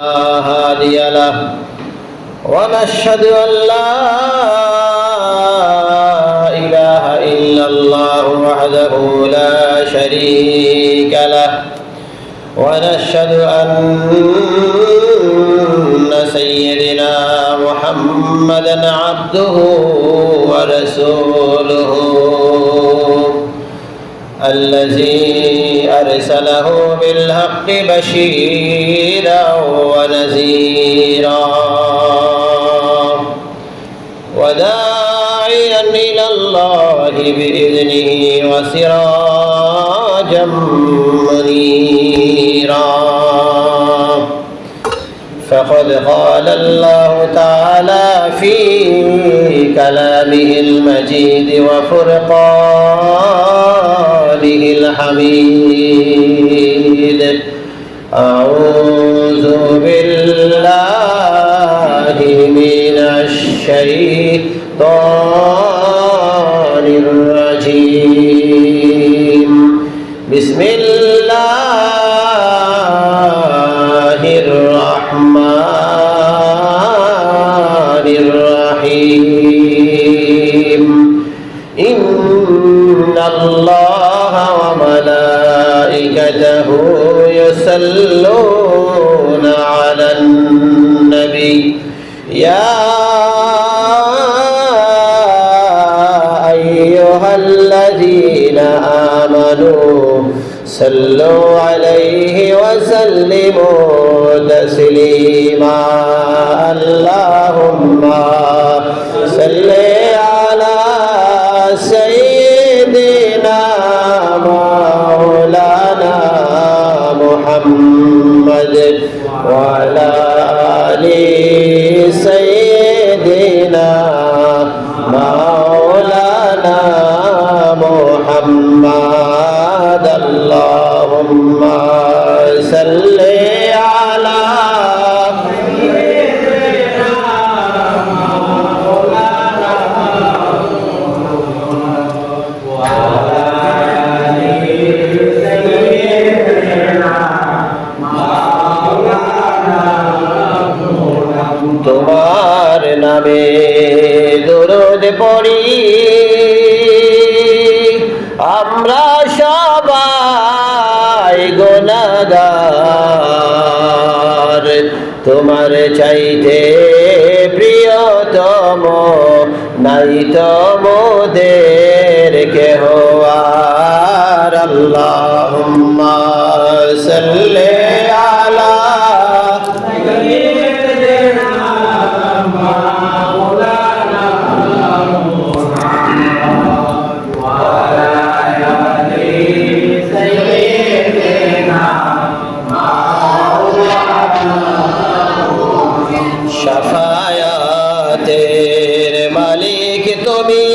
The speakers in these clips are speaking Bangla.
هادي له ونشهد أن لا إله إلا الله وحده لا شريك له ونشهد أن سيدنا محمدا عبده ورسوله الذي أرسله بالحق بشيرا ونذيرا وداعيا إلى الله بإذنه وسراجا منيرا فقد قال الله تعالى في كلامه المجيد وفرقانه الحميد أعوذ بالله من الشيطان الرجيم بسم الله الرحمن الرحيم إن الله وملائكته يصلون على النبي يا أيها الذين آمنوا صلوا عليه وسلموا تسليما اللهم صل على سيدنا مولانا محمد وعلى آل سيدنا مولانا محمد اللهم صل على سيدنا مولانا وعلى آل سيدنا مولانا তোমার নামে দরুদ পড়ি আমরা সবাই গুনাহগার তোমার চাইতে প্রিয়তম নাই তো মোদের কেহ আর আল্লাহুম্মা সাল্লি আলা সাইয়্যিদিনা মাওলানা শাফায়াতের মালিক তুমি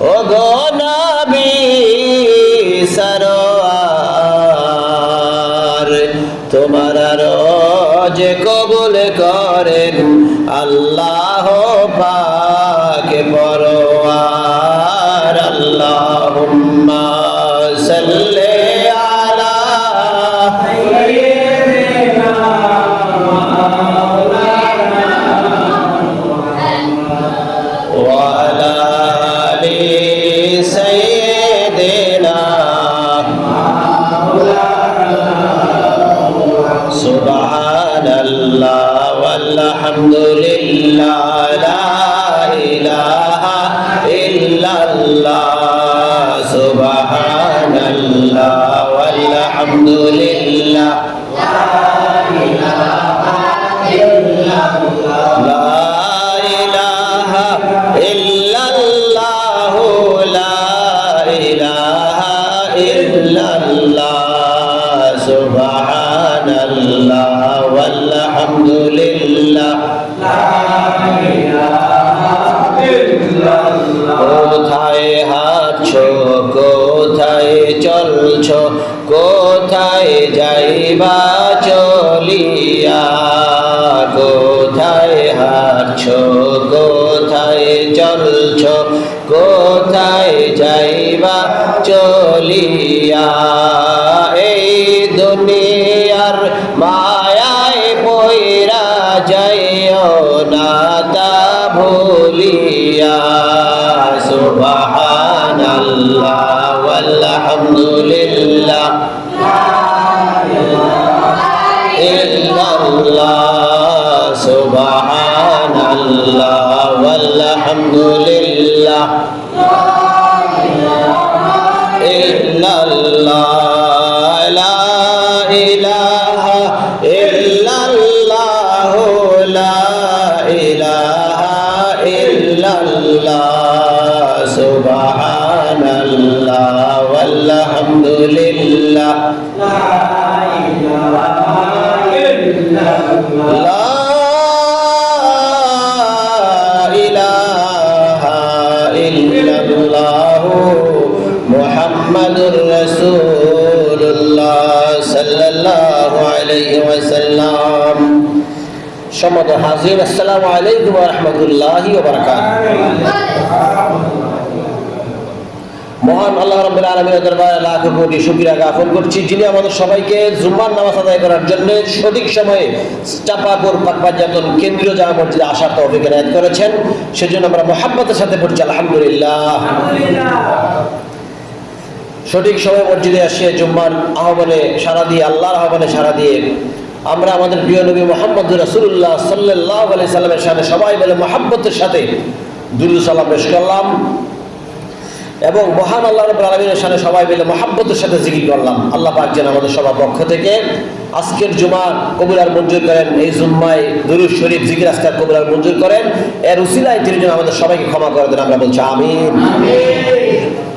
ও গো নবী সরওয়ার তোমার রোজ কবুল করেন আল্লাহ পাক পরওয়ার আল্লাহুম্মা সাল্লি আলা সাইয়্যিদিনা وعلى آل سيدنا سبحان الله والحمد لله لا إله إلا الله سبحان الله والحمد لله لا إله إلا الله إلا الله لا إله إلا الله سبحان الله والحمد لله لا إله إلا الله কোথায় হাঁটছো কোথায় চলছো কোথায় যাইবা চলিয়া কোথায় হাঁটছো কোথায় চলছো কোথায় যাইবা চলিয়া এই দুনিয়া দুনিয়ার মায়ায় পয়রা যাইও না তা ভুলিয়া সুবহানাল্লাহ ওয়ালহামদুলিল্লাহ ইল্লাল্লাহ সুবহানাল্লাহ ওয়ালহামদুলিল্লাহ ইল্লাল্লাহ লা ইলাহা ইল্লাল্লাহ লা ইলাহা ইল্লাল্লাহ সুবহানাল্লাহ ওয়ালহামদুলিল্লাহ লা ইলাহা ইল্লাল্লাহ মুহাম্মাদুর রাসূলুল্লাহ সাল্লাল্লাহু আলাইহি ওয়াসাল্লাম। সম্মানিত হাজির, আসসালামু আলাইকুম ওয়া রাহমাতুল্লাহি ওয়া বারাকাতুহু। মহান আল্লাহ রাব্বুল আলামিনের দরবারে লাখ কোটি শুকরিয়া জ্ঞাপন করছি, যিনি আমাদের সবাইকে জুমার নামাজ আদায় করার জন্য সঠিক সময়ে চাপাপুর পাকবাজাতন কেন্দ্রীয় জামে মসজিদে আসার তৌফিক এনায়েত করেছেন। সেজন্য আমরা মুহাব্বতের সাথে পড়ছি আলহামদুলিল্লাহ। সঠিক সময়ে মসজিদে এসে জুম্মার আহ্বানে সাড়া দিয়ে, আল্লাহর আহ্বানে সাড়া দিয়ে আমরা আমাদের প্রিয় নবী মুহাম্মদ রাসূলুল্লাহ সাল্লাল্লাহু আলাইহি সাল্লামের সাথে সবাই মিলে মুহাব্বতের সাথে দুরূদ সালাম পেশ করলাম এবং মহান আল্লাহ রাব্বুল আলামিনের সাথে সবাই মিলে মুহাব্বতের সাথে জিকির করলাম। আল্লাহ পাক যেন আমাদের সবার পক্ষ থেকে আজকের জুমা কবুল আর মঞ্জুর করেন, এই জুম্মায় দুরূদ শরীফ জিকির আজকার কবুল আর মঞ্জুর করেন, এর উসিলায় তিনি যেন আমাদের সবাইকে ক্ষমা করে দেন। আমরা বলছি আমিন।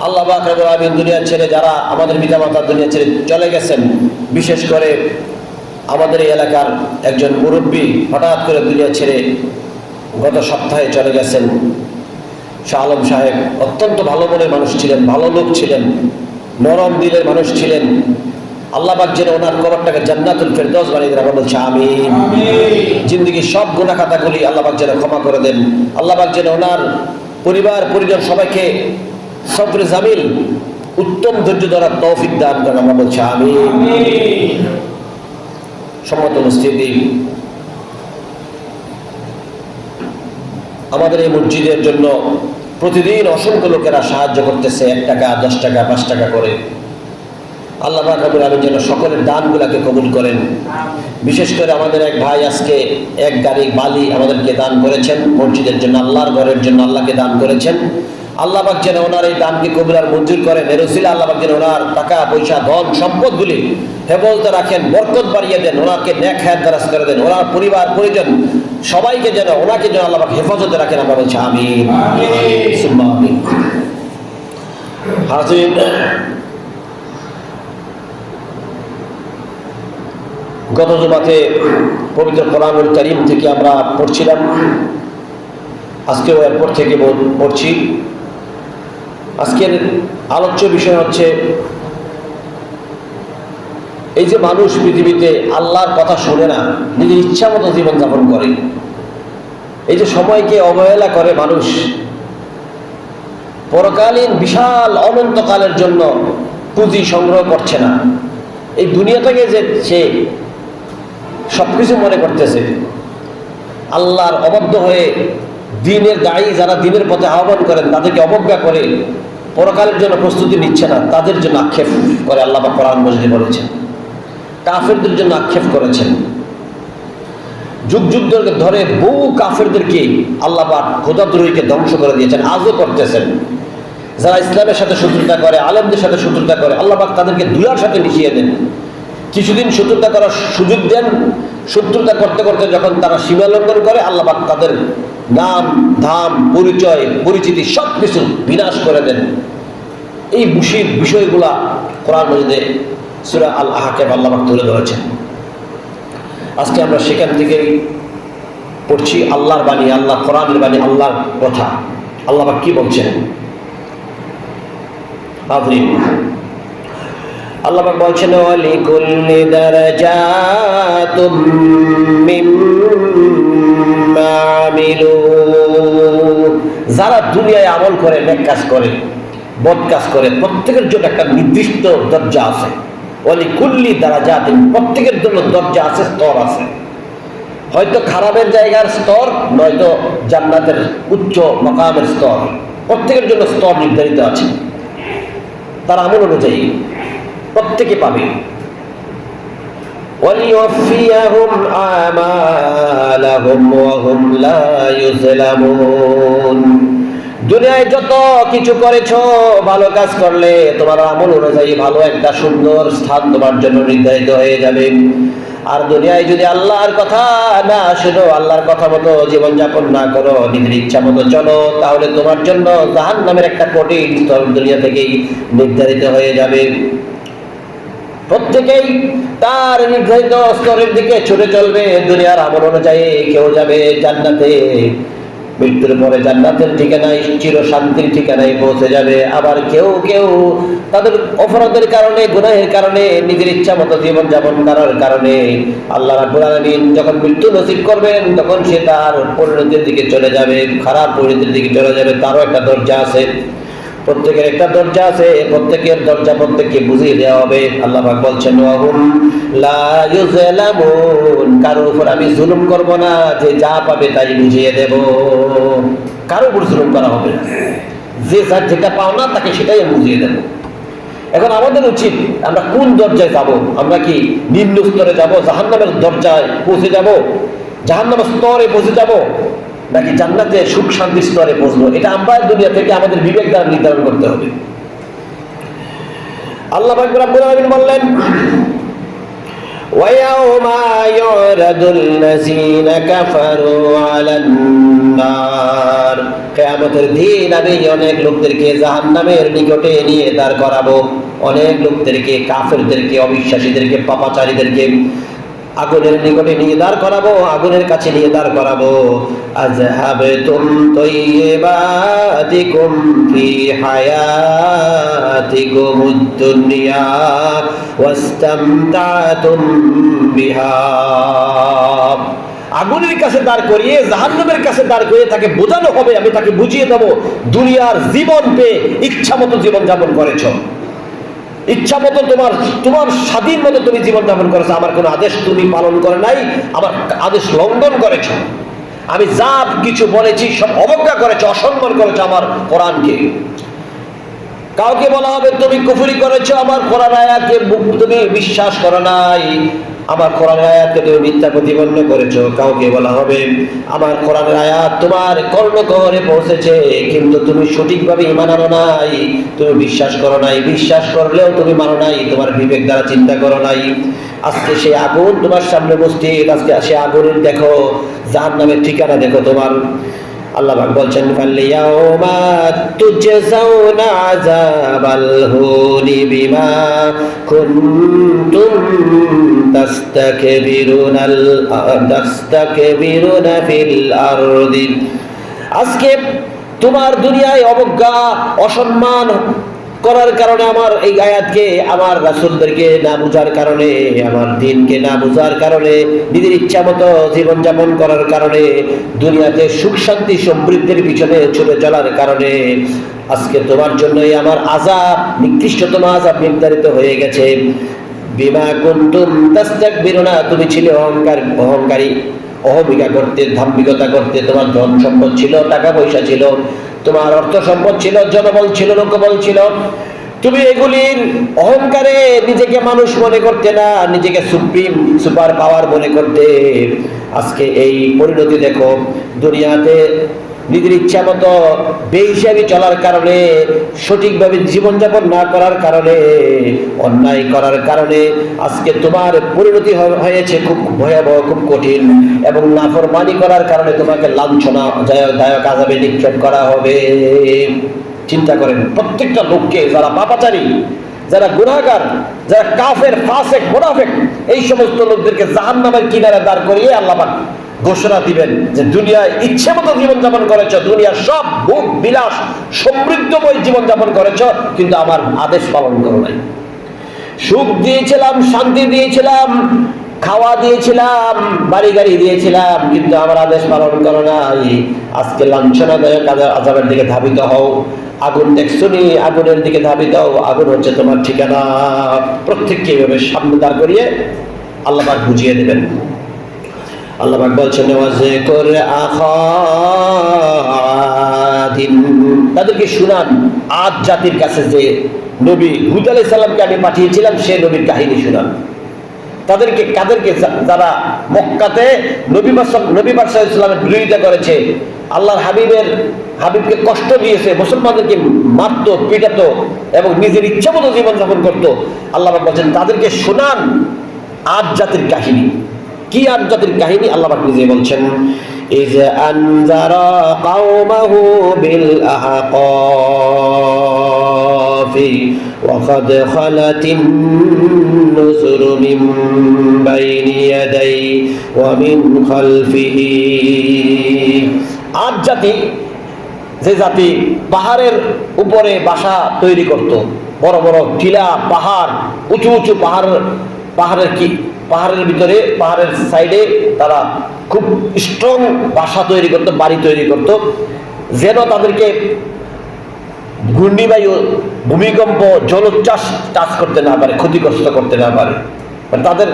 আল্লাহ পাক রব্বুল আলামিন দুনিয়া ছেড়ে যারা আমাদের পিতামাতা দুনিয়া ছেড়ে চলে গেছেন, বিশেষ করে আমাদের এই এলাকার একজন মুরব্বী হঠাৎ করে দুনিয়া ছেড়ে গত সপ্তাহে চলে গেছেন। শাহ আলম সাহেব অত্যন্ত ভালো মনের মানুষ ছিলেন, ভালো লোক ছিলেন, নরম দিলের মানুষ ছিলেন। আল্লাহ পাক যেন ওনার কবরটাকে জান্নাতুল ফেরদৌস বানিয়ে দেন। আমরা বলছি আমিন। জিন্দেগির সব গুনাহ খাতাগুলি আল্লাহ পাক যেন ক্ষমা করে দেন। আল্লাহ পাক যেন ওনার পরিবার পরিজন সবাইকে সবরে জামিল উত্তম ধৈর্য ধরার তৌফিক দান করেন। আমরা বলছি আমিন। সম্মত উপস্থিতি, আমাদের এই মসজিদের জন্য প্রতিদিন অসংখ্য লোকেরা সাহায্য করতেছে, 1 টাকা 10 টাকা 5 টাকা করে। আল্লাহ পাক রব্বুল আলামিন যেন সকলের দানগুলোকে কবুল করেন। বিশেষ করে আমাদের এক ভাই আজকে 1 গাড়ি বালি আমাদেরকে দান করেছেন মসজিদের জন্য, আল্লাহর ঘরের জন্য আল্লাহকে দান করেছেন। আল্লাহ পাক যেন ওনার এই দানকে কবুল আর মঞ্জুর করেন। এর উসিলা আল্লাহ পাক যেন ওনার টাকা পয়সা ধন সম্পদগুলি হেফাজতে রাখেন, বরকত বাড়িয়ে দেন, ওনাকে নেক হায়াত দারাজ করে দেন, ওনার পরিবার পরিজন সবাইকে যেন ওনাকে যেন আল্লাহ পাক হেফাজতে রাখেন। আমরা বলছি আমিন সুম্মা আমিন। হাজির, গত জুমাতে পবিত্র কোরআনুল কারীম থেকে আমরা পড়ছিলাম, আজকেও এরপর থেকে পড়ছি। আজকের আলোচ্য বিষয় হচ্ছে এই যে মানুষ পৃথিবীতে আল্লাহর কথা শোনে না, নিজের ইচ্ছা মতো জীবনযাপন করে, এই যে সময়কে অবহেলা করে মানুষ, পরকালীন বিশাল অনন্তকালের জন্য পুঁজি সংগ্রহ করছে না, এই দুনিয়াটাকে যে সে সবকিছু মনে করতেছে, আল্লাহর অবাধ্য হয়ে দিনের দায়ী যারা দিনের পথে আহ্বান করেন তাদেরকে অবজ্ঞা করে পরকালের জন্য প্রস্তুতি নিচ্ছে না, তাদের জন্য আক্ষেপ করে আল্লাহ পাক কোরআন মজিদে বলেছেন। কাফেরদের জন্য আক্ষেপ করেছেন। যুগ যুগ ধরে বহু কাফেরদেরকে আল্লাহ পাক খোদাদ্রোহীকে ধ্বংস করে দিয়েছেন, আজও করতেছেন। যারা ইসলামের সাথে শত্রুতা করে, আলেমদের সাথে শত্রুতা করে, আল্লাহ পাক তাদেরকে দুলার সাথে মিশিয়ে দেন। কিছুদিন শত্রুতা করার সুযোগ দেন, শত্রুতা করতে করতে যখন তারা সীমা লঙ্ঘন করে আল্লাহ পাক তাদের নাম ধাম পরিচয় পরিচিতি সব কিছু বিনাশ করে দেন। এই বিষয়গুলা কোরআন মজিদে সূরা আল আহকাফে আল্লাহ পাক তুলে ধরেছেন। আজকে আমরা সেখান থেকেই পড়ছি আল্লাহর বাণী, আল্লাহ কোরআনের বাণী, আল্লাহর কথা। আল্লাহ পাক কি বলছেন? আল্লাহ পাক বলছেন ওয়ালিকুল্লি দারাজাতুম মিম্মা আমিলু, যারা দুনিয়ায় আমল করে, নেক কাজ করে, বদ কাজ করে, প্রত্যেকের জন্য একটা নির্দিষ্ট দরজা আছে, ওয়ালিকুল্লি দারাজাতিন, প্রত্যেকের জন্য দরজা আছে, স্তর আছে। হয়তো খারাপের জায়গার স্তর, নয়তো জান্নাতের উচ্চ মাকামের স্তর। প্রত্যেকের জন্য স্তর নির্ধারিত আছে, তার আমল অনুযায়ী প্রত্যেকে পাবে। وَلِيُوَفِّيَهُمْ أَعْمَالَهُمْ وَهُمْ لَا يُظْلَمُونَ। দুনিয়ায় যত কিছু করেছো, ভালো কাজ করলে তোমার আমল অনুযায়ী ভালো একটা সুন্দর স্থান তোমার জন্য নির্ধারিত হয়ে যাবে। আর দুনিয়ায় যদি আল্লাহর কথা না শোনো, আল্লাহর কথা মতো জীবনযাপন না করো, নিজের ইচ্ছা মতো চলো, তাহলে তোমার জন্য জাহান্নামের একটা কঠিন স্তর দুনিয়া থেকেই নির্ধারিত হয়ে যাবে। প্রত্যেকেই তার নির্ধারিত স্তরের দিকে ছুটে চলবে দুনিয়ার আমল অনুযায়ী। কেউ যাবে জান্নাতে, মৃত্যুর পরে জান্নাতের ঠিকানায়, চির শান্তির ঠিকানায় পৌঁছে যাবে। আবার কেউ কেউ তাদের অপরাধের কারণে, গুনাহের কারণে, নিজের ইচ্ছা মতো জীবনযাপন করার কারণে আল্লাহ রাব্বুল আলামিন যখন মৃত্যু নসিব করবেন, তখন সে তার পরিণতির দিকে চলে যাবে, খারাপ পরিণতির দিকে চলে যাবে। তারও একটা দরজা আছে, প্রত্যেকের একটা দরজা আছে, প্রত্যেকের দরজা প্রত্যেককে বুঝিয়ে দেওয়া হবে। আল্লাহ পাক বলছেন ওয়াহুম লা ইউযলামুন, কারোর উপর আমি জুলুম করব না, যে যা পাবে তাই বুঝিয়ে দেব। কারোর উপর জুলুম করা হবে না, যে যার যেটা পাও না তাকে সেটাই আমি বুঝিয়ে দেব। এখন আমাদের উচিত আমরা কোন দরজায় যাব? আমরা কি নিম্ন স্তরে যাব, জাহান্নামের দরজায় পৌঁছে যাব, জাহান্নামের স্তরে পৌঁছে যাব, নাকি জান্নাতে সুখ শান্তির স্তরে পৌঁছবো? এটা আমরা দুনিয়া থেকে আমাদের বিবেক দ্বারা নির্ধারণ করতে হবে। আল্লাহ পাক রব্বুল আলামিন বললেন ওয়ায়াউমা ইউরাদুল লাযিনা কাফারু আলান নার, কিয়ামতের দিন আমি অনেক লোকদেরকে জাহান্নামের নিকটে নিয়ে দাঁড় করাবো। অনেক লোকদেরকে, কাফেরদেরকে, অবিশ্বাসীদেরকে, পাপাচারীদেরকে আগুনের নিকটে নিয়ে দাঁড় করাবো, আগুনের কাছে নিয়ে দাঁড় করাবো। আযহাবতুম তাইয়্যিবাতিকুম ফি হায়াতিকুমুদ দুনিয়া ওয়াস্তামতাতুম বিহা। আগুনের কাছে দাঁড় করিয়ে, জাহান্নামের কাছে দাঁড় করিয়ে তাকে বোঝানো হবে, আমি তাকে বুঝিয়ে দেবো, দুনিয়ার জীবন পেয়ে ইচ্ছা মতো জীবন যাপন করেছো, ইচ্ছা মতো তোমার স্বাধীন মতো তুমি জীবন যাপন করেছো, আমার কোনো আদেশ তুমি পালন করে নাই, আমার আদেশ লঙ্ঘন করেছো, আমি যা কিছু বলেছি সব অবজ্ঞা করেছো, অসম্মান করেছো আমার কোরআনকে। কাউকে বলা হবে তুমি কুফরি করেছো, আমার কোরআন আয়াতকে তুমি বিশ্বাস করো নাই, আমার কোরআনের আয়াতকে তুমি মিথ্যা প্রতিপন্ন করেছো। কাউকে বলা হবে আমার কোরআনের আয়াত তোমার কর্ণগহ্বরে পৌঁছেছে, কিন্তু তুমি সঠিকভাবে ঈমান আনো নাই, তুমি বিশ্বাস করো নাই, বিশ্বাস করলেও তুমি মানো নাই, তোমার বিবেক দ্বারা চিন্তা করো নাই। আজকে সেই আগুন তোমার সামনে উপস্থিত, আজকে সেই আগুনের দেখো, জাহান্নামের ঠিকানা দেখো তোমার। আল্লাহ পাক বলছেন ফালিয়াউমা তুজজাউনা আযাবাল হুনি বিমা কুনতুম তাস্তাকবিরুনা ফিল আরদি। আজকে তোমার দুনিয়ায় অবজ্ঞা, অসম্মান করার কারণে, আমার এই আয়াতকে, আমার রাসূলদেরকে না বুঝার কারণে, আমার দ্বীনকে না বুঝার কারণে, নিজের ইচ্ছা মতো জীবনযাপন করার কারণে, দুনিয়াতে সুখ শান্তি সমৃদ্ধির পিছনে ছুটে চলার কারণে আজকে তোমার জন্যই আমার আযাব, নিকৃষ্টতম আযাব নির্ধারিত হয়ে গেছে। বিমা কুনতুম তাস্তাকবিরুনা, তুমি ছিলে অহংকারী, অহমিকা করতে, ধাম্বিকতা করতে, তোমার ধন সম্পদ ছিল, টাকা পয়সা ছিল, তোমার অর্থ সম্পদ ছিল, জনবল ছিল, লোকবল ছিল, তুমি এগুলির অহংকারে নিজেকে মানুষ মনে করতে না, নিজেকে সুপার পাওয়ার মনে করতে। আজকে এই পরিণতি দেখো, দুনিয়াতে নিজের ইচ্ছা মতো বেহিসাবি চলার কারণে, সঠিকভাবে জীবনযাপন না করার কারণে, অন্যায় করার কারণে আজকে তোমার পরিণতি হয়েছে খুব ভয়াবহ, খুব কঠিন। এবং নাফরমানি করার কারণে তোমাকে লাঞ্ছনাদায়ক আযাবে নিক্ষেপ করা হবে। চিন্তা করেন, প্রত্যেকটা লোককে, যারা পাপাচারী, যারা গুনাহগার, যারা কাফের, ফাসিক, মুনাফিক, এই সমস্ত লোকদেরকে জাহান্নামের কিনারে দাঁড় করিয়ে আল্লাহ পাক ঘোষণা দিবেন যে দুনিয়ায় ইচ্ছে মতো জীবনযাপন করেছো, দুনিয়ার সব ভোগ বিলাস সমৃদ্ধময় জীবনযাপন করেছো, কিন্তু আমার আদেশ পালন করো নাই। সুখ দিয়েছিলাম, শান্তি দিয়েছিলাম, খাওয়া দিয়েছিলাম, বাড়ি গাড়ি দিয়েছিলাম, কিন্তু আমার আদেশ পালন করো নাই। আজকে লাঞ্ছনাদায়ক আযাবের দিকে ধাবিত হও। আগুন দেখছো নি, আগুনের দিকে ধাবি দাও, আগুন হচ্ছে তোমার ঠিকানা। প্রত্যেককে এভাবে সামনে দাঁড় করিয়ে আল্লাহ পাক বুঝিয়ে দেবেন। আল্লাহ পাক বলছেন তাদেরকে শুনান আদ জাতির কাছে যে নবী হুদ আলাইহিস সালামকে আমি পাঠিয়েছিলাম সে নবীর কাহিনী শুনান। তাদেরকে কাদেরকে? যারা মক্কাতে নবী পাক সাল্লাল্লাহু আলাইহি ওয়াসাল্লামের বিরোধিতা করেছে, আল্লাহর হাবিবকে কষ্ট দিয়েছে, মুসলমানদেরকে মারতো, পিটাতো এবং নিজের ইচ্ছা মতো জীবনযাপন করতো। আল্লাহ পাক বলছেন তাদেরকে শোনান আদ জাতির কাহিনী। কি আদ জাতির কাহিনী? আল্লাহ পাক নিজে বলছেন ইয আনযারা কওমাহু বিল আহকাফি ওয়া ক্বাদ খালাতিন নুযুরু মিন বাইনি ইয়াদাইহি ওয়া মিন খালফিহি। আদ জাতি যে জাতি পাহাড়ের উপরে বাসা তৈরি করত, বড় বড় টিলা, পাহাড়, উঁচু উঁচু পাহাড়ের ভিতরে, পাহাড়ের সাইডে তারা খুব স্ট্রং বাসা তৈরি করত, বাড়ি তৈরি করত, যেন তাদেরকে ঘূর্ণিবায়ু, ভূমিকম্প, জলোচ্ছ্বাস টাচ করতে না পারে, ক্ষতিগ্রস্ত করতে না পারে। তাদের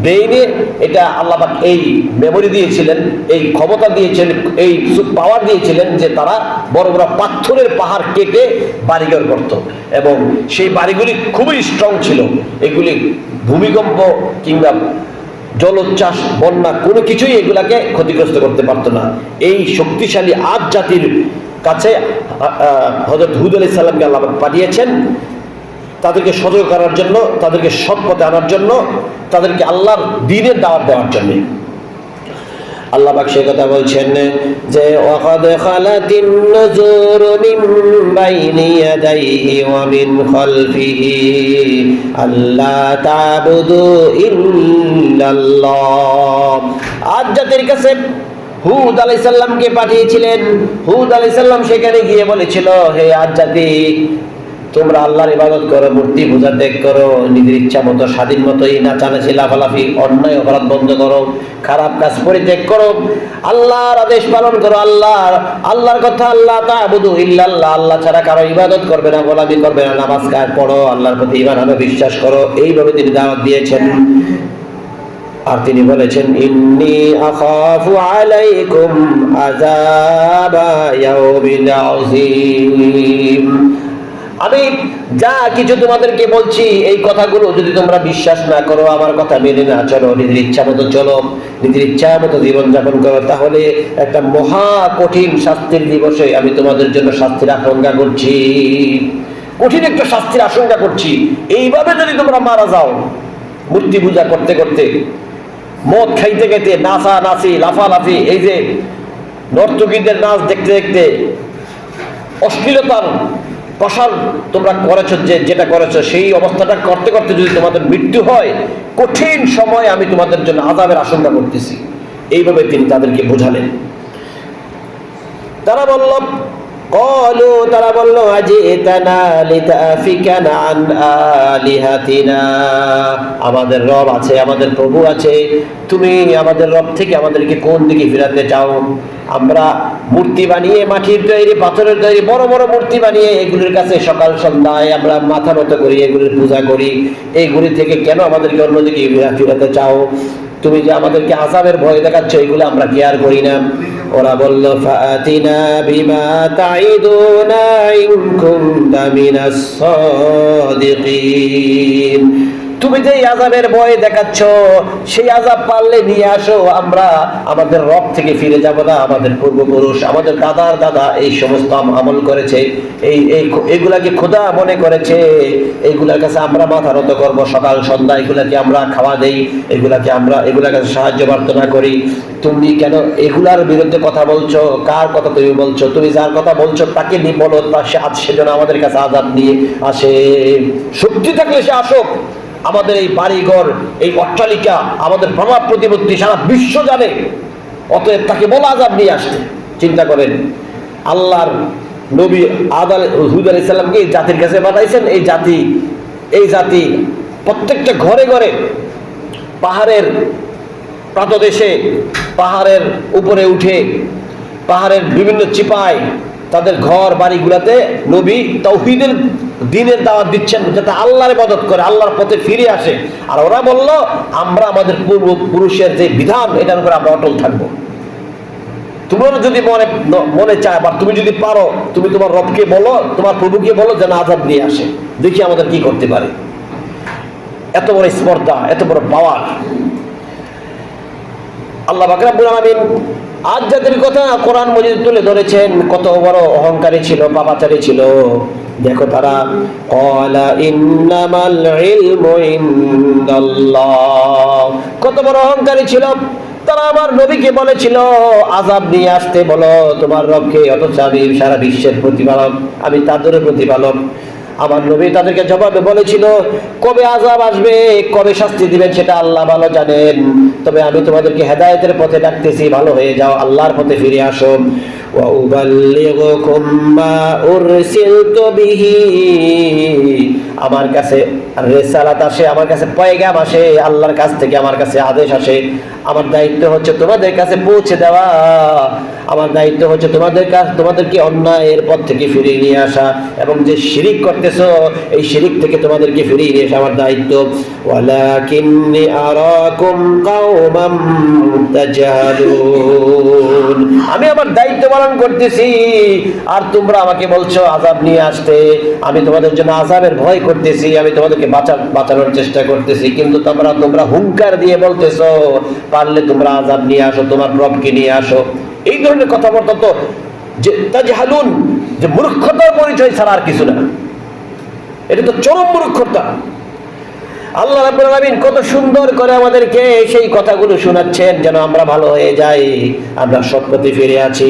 ব্রেইনে এটা আল্লাহ পাক এই মেমোরি দিয়েছিলেন, এই ক্ষমতা দিয়েছিলেন, এই পাওয়ার দিয়েছিলেন যে তারা বড় বড় পাথরের পাহাড় কেটে বাড়িঘর করত এবং সেই বাড়িগুলি খুবই স্ট্রং ছিল। এগুলি ভূমিকম্প কিংবা জলোচ্ছ্বাস, বন্যা কোনো কিছুই এগুলাকে ক্ষতিগ্রস্ত করতে পারতো না। এই শক্তিশালী আদ জাতির কাছে হযরত হুদ আলাইহিস সালামকে আল্লাহ পাক পাঠিয়েছেন তাদেরকে সতর্ক করার জন্য, তাদেরকে সৎ পথে আনার জন্য, তাদেরকে আল্লাহর দ্বীনের দাওয়াত দেওয়ার জন্য। আল্লাহ পাক সেই কথা বলছেন যে ওয়াকাদ খালাতিন নুযুরু মিন বাইনি ইয়াদাইহি ওয়া মিন খালফিহি আল্লা তা'বুদু ইল্লাল্লাহ। আদ জাতির কাছে হুদ আলাইহিস সালামকে পাঠিয়েছিলেন। হুদ আলাইহিস সালাম সেখানে গিয়ে বলেছিল, হে আদ জাতি, তোমরা আল্লাহর ইবাদত করো, মূর্তি পূজা ত্যাগ করো, নিজের ইচ্ছা মতো স্বাধীন মতোই নাচানাচি, লাফালাফি, অন্যায় অপরাধ বন্ধ করো, খারাপ কাজ পরিত্যাগ করো, আল্লাহর আদেশ পালন করো, আল্লাহর কথা, আল্লাহ তা'বুদু ইল্লাল্লাহ, আল্লাহ ছাড়া কারো ইবাদত করবে না, গোলামি করবে না, নামাজ কাজ পড়ো, আল্লাহর প্রতি ঈমান আনো, বিশ্বাস করো। এইভাবে তিনি দাওয়াত দিয়েছেন। আর তিনি বলেছেন ইন্নী আখাফু আলাইকুম আযাবা ইয়াউমিন আযীম। আমি যা কিছু তোমাদেরকে বলছি এই কথাগুলো যদি তোমরা বিশ্বাস না করো, আমার কথা মেনে না চলো, নিজের ইচ্ছা মতো চলো, নিজের ইচ্ছা মতো জীবনযাপন করো, তাহলে একটা মহা কঠিন শাস্তির দিবসে আমি তোমাদের জন্য শাস্তির আশঙ্কা করছি, কঠিন একটা শাস্তির আশঙ্কা করছি। এইভাবে যদি তোমরা মারা যাও মূর্তি পূজা করতে করতে, মদ খাইতে খাইতে, নাচি লাফালাফি, এই যে নর্তকীদের নাচ দেখতে দেখতে, অশ্লীলতার প্রসার তোমরা করেছো, যেটা করেছো সেই অবস্থাটা করতে করতে যদি তোমাদের মৃত্যু হয়, কঠিন সময় আমি তোমাদের জন্য আযাবের আশঙ্কা করতেছি। এইভাবে তিনি তাদেরকে বোঝালেন। তারা বলল আজিতানা লিতাফিকানা আন আলিহাতিনা, আমাদের রব আছে, আমাদের প্রভু আছে, তুমি আমাদের রব থেকে আমাদেরকে কোন দিকে ফিরাতে চাও? আমরা মূর্তি বানিয়ে, মাটির তৈরি, পাথরের তৈরি বড় বড় মূর্তি বানিয়ে এগুলির কাছে সকাল সন্ধ্যায় আমরা মাথা নত করি, এগুলির পূজা করি, এইগুলি থেকে কেন আমাদেরকে অন্যদিকে ফিরাতে চাও? তুমি যে আমাদেরকে আযাবের ভয় দেখাচ্ছ, এগুলো আমরা কেয়ার করি না। ওরা বলল ফাতিনা বিমা তাইদুনা ইন কুনতা মিনাস সাদিকিন, তুমি যে আযাবের ভয় দেখাচ্ছ সেই আযাব পারলে নিয়ে আসো, আমরা আমাদের রব থেকে ফিরে যাব না। আমাদের পূর্বপুরুষ, আমাদের দাদার দাদা এই সমস্ত আমল করেছে, এইগুলাকে খোদা মনে করেছে, এইগুলার কাছে আমরা মাথা নত করবো, সকাল সন্ধ্যা এগুলাকে আমরা খাওয়া দেই, এগুলার কাছে সাহায্য প্রার্থনা করি। তুমি কেন এগুলার বিরুদ্ধে কথা বলছো? কার কথা তুমি বলছো? তুমি যার কথা বলছো তাকে নিয়ে বলো, সেজন্য আমাদের কাছে আযাব নিয়ে আসে। শক্তি থাকলে সে আসুক, আমাদের এই বাড়িঘর, এই অট্টালিকা, আমাদের প্রভাব প্রতিপত্তি সারা বিশ্ব জানে, অতএব তাকে বলা আযাব নিয়ে আসতে। চিন্তা করেন, আল্লাহর নবী হুদ আলাইহিস সালামকে এই জাতির কাছে পাঠাইছেন। এই জাতি প্রত্যেকটা ঘরে ঘরে, পাহাড়ের প্রান্তদেশে, পাহাড়ের উপরে উঠে, পাহাড়ের বিভিন্ন চিপায় তাদের ঘর বাড়িগুলোতে নবী তাওহীদের দ্বীনের দাওয়াত দিচ্ছেন, যাতে আল্লাহর ইবাদত করে, আল্লাহর পথে ফিরে আসে। আর ওরা বলল, আমরা আমাদের পূর্বপুরুষের যে বিধান, এটার উপরে আমরা অটল থাকবো। তোমরা যদি মনে চায়, বা তুমি যদি পারো, তুমি তোমার রবকে বলো, তোমার প্রভুকে বলো যেন আযাব নিয়ে আসে, দেখি আমাদের কি করতে পারে। এত বড় স্পর্ধা, এত বড় পাওয়ার। আল্লাহ পাক রব্বুল আলামিন আজ যাদের কথা কোরআন মজিদ তুলে ধরেছেন, কত বড় অহংকারী ছিল, পাপাচারী ছিল। দেখো তারা ক্বালা ইন্নামাল ইলমু ইনদাল্লাহ, কত বড় অহংকারী ছিল। তারা আমার নবীকে বলেছিল আযাব নিয়ে আসতে বলো তোমার রবকে, অথচ আমি সারা বিশ্বের প্রতিপালক, আমি তাদেরও প্রতিপালক। আমার নবী তাদেরকে জবাবে বলেছিল, কবে আযাব আসবে, কবে শাস্তি দিবেন সেটা আল্লাহ ভালো জানেন, তবে আমি তোমাদেরকে হেদায়েতের পথে ডাকতেছি, ভালো হয়ে যাও, আল্লাহর পথে ফিরে আসো। ওয়া উবাল্লিগুকুম মা উরসিলতু বিহি, আমার কাছে রিসালাত আসে, আমার কাছে পয়গাম আসে, আল্লাহর কাছ থেকে আমার কাছে আদেশ আসে। আমার দায়িত্ব হচ্ছে তোমাদের কাছে পৌঁছে দেওয়া, আমার দায়িত্ব হচ্ছে তোমাদেরকে অন্যায়ের পথ থেকে ফিরিয়ে নিয়ে আসা, এবং যে শিরিক করতেছো এই শিরিক থেকে তোমাদেরকে ফিরিয়ে নিয়ে আসা আমার দায়িত্ব। ওয়ালাকিন্নী আরাকুম কাওমান তাজহালুন, আমি আমার দায়িত্ব পালন করতেছি, আর তোমরা আমাকে বলছো আযাব নিয়ে আসতে। আমি তোমাদের জন্য আযাবের ভয় করতেছি, আমি তোমাদেরকে বাঁচানোর চেষ্টা করতেছি, কিন্তু তোমরা হুঙ্কার দিয়ে বলতেছো পারলে তোমরা আযাব নিয়ে আসো, তোমার রবকে নিয়ে আসো। এই ধরনের কথাবার্তা তো যে তাজহালুন, যে মূর্খতার পরিচয় ছাড়া আর কিছু না। এটা তো চরম মূর্খতা। আল্লাহ রাব্বুল আলামিন কত সুন্দর করে আমাদেরকে সেই কথাগুলো শোনাচ্ছেন, যেন আমরা ভালো হয়ে যাই, আমরা সৎ পথে ফিরে আছি,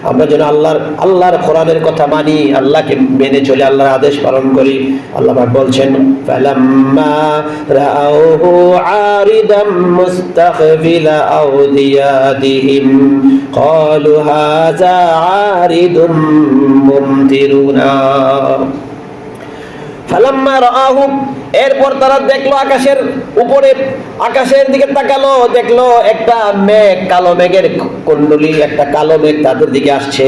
আমরা যেন আল্লাহর কোরআনের কথা মানি, আল্লাহকে মেনে চলে, আল্লাহর আদেশ পালন করি। আল্লাহ পাক বলছেন, ফালাম্মা রাআউহু আরিদাম মুস্তাকবিলা আউদিয়াতিহিম ক্বালু হাযা আরিদুম মুমতিরুনা। ফালাম্মা রাআহু, এরপর তারা দেখলো আকাশের উপরে, আকাশের দিকে তাকালো, দেখলো একটা মেঘ, কালো মেঘের কুণ্ডলী, একটা কালো মেঘ তাদের দিকে আসছে।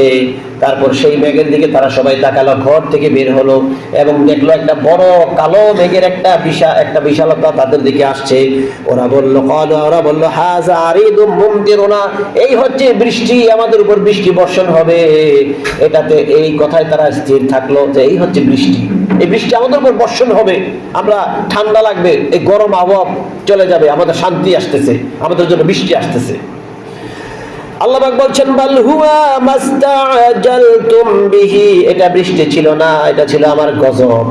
তারপর সেই মেঘের দিকে তারা সবাই তাকালো, ঘর থেকে বের হলো এবং দেখলো একটা বড় কালো মেঘের একটা বিশালতা তাদের দিকে আসছে। ওরা বলল হাযা আরিদুম মুমতিরুনা, এই হচ্ছে বৃষ্টি, আমাদের উপর বৃষ্টি বর্ষণ হবে। এটাতে এই কথায় তারা স্থির থাকলো যে এই হচ্ছে বৃষ্টি, এই বৃষ্টি আমাদের উপর বর্ষণ হবে, আমরা ঠান্ডা লাগবে, এই গরম আবহাওয়া চলে যাবে, আমাদের শান্তি আসতেছে, আমাদের জন্য বৃষ্টি আসতেছে। আল্লাহ পাক বলছেন, বাল হুয়া মাস্তাআজালতুম বিহি, এটা বৃষ্টি ছিল না, এটা ছিল আমার গজব,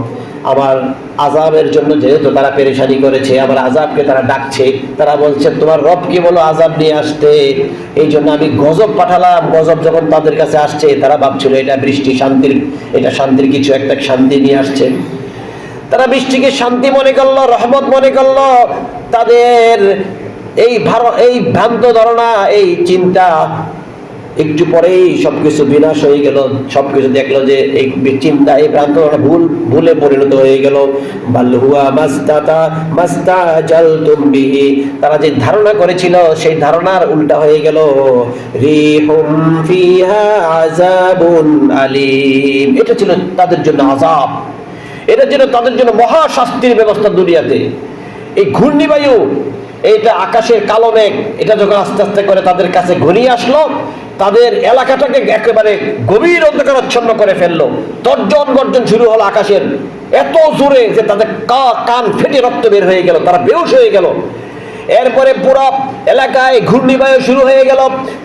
আমার আযাবের জন্য যেহেতু তারা পেরেশানি করেছে, আমার আযাবকে তারা ডাকছে, তারা বলছে তোমার রবকে বলো আযাব নিয়ে আসতে, এই জন্য আমি গজব পাঠালাম। গজব যখন তাদের কাছে আসছে, তারা ভাবছিল এটা বৃষ্টি শান্তির, এটা শান্তির কিছু একটা, শান্তি নিয়ে আসছে। তারা বৃষ্টিকে শান্তি মনে করলো, রহমত মনে করলো। তাদের এই ভ্রান্ত ধারণা, এই চিন্তা, একটু পরেই সবকিছু বিনাশ হয়ে গেল। সবকিছু দেখলো যে এই চিন্তা, এই ভ্রান্ত ধারণা ভুলে পরিণত হয়ে গেল। বাল হুয়া মাস্তাআজালতুম বিহি, তারা যে ধারণা করেছিল সেই ধারণার উল্টা হয়ে গেল। রিহুম ফিহা আযাবুন আলীম, এটা ছিল তাদের জন্য আযাব, এটা ছিল তাদের জন্য মহা শাস্তির ব্যবস্থা দুনিয়াতে। এই ঘূর্ণিবায়ু, এইটা আকাশের কালো মেঘ, এটা যখন আস্তে আস্তে করে তাদের কাছে ঘনিয়ে আসলো, তাদের এলাকাটাকে একেবারে গভীর অন্ধকারাচ্ছন্ন করে ফেললো। তর্জন গর্জন শুরু হলো আকাশের, এত জোরে যে তাদের কান ফেটে রক্ত বের হয়ে গেল, তারা বেহুশ হয়ে গেল। এরপরে পুরো এলাকায় ঘূর্ণিবায়ু শুরু হয়ে গেল,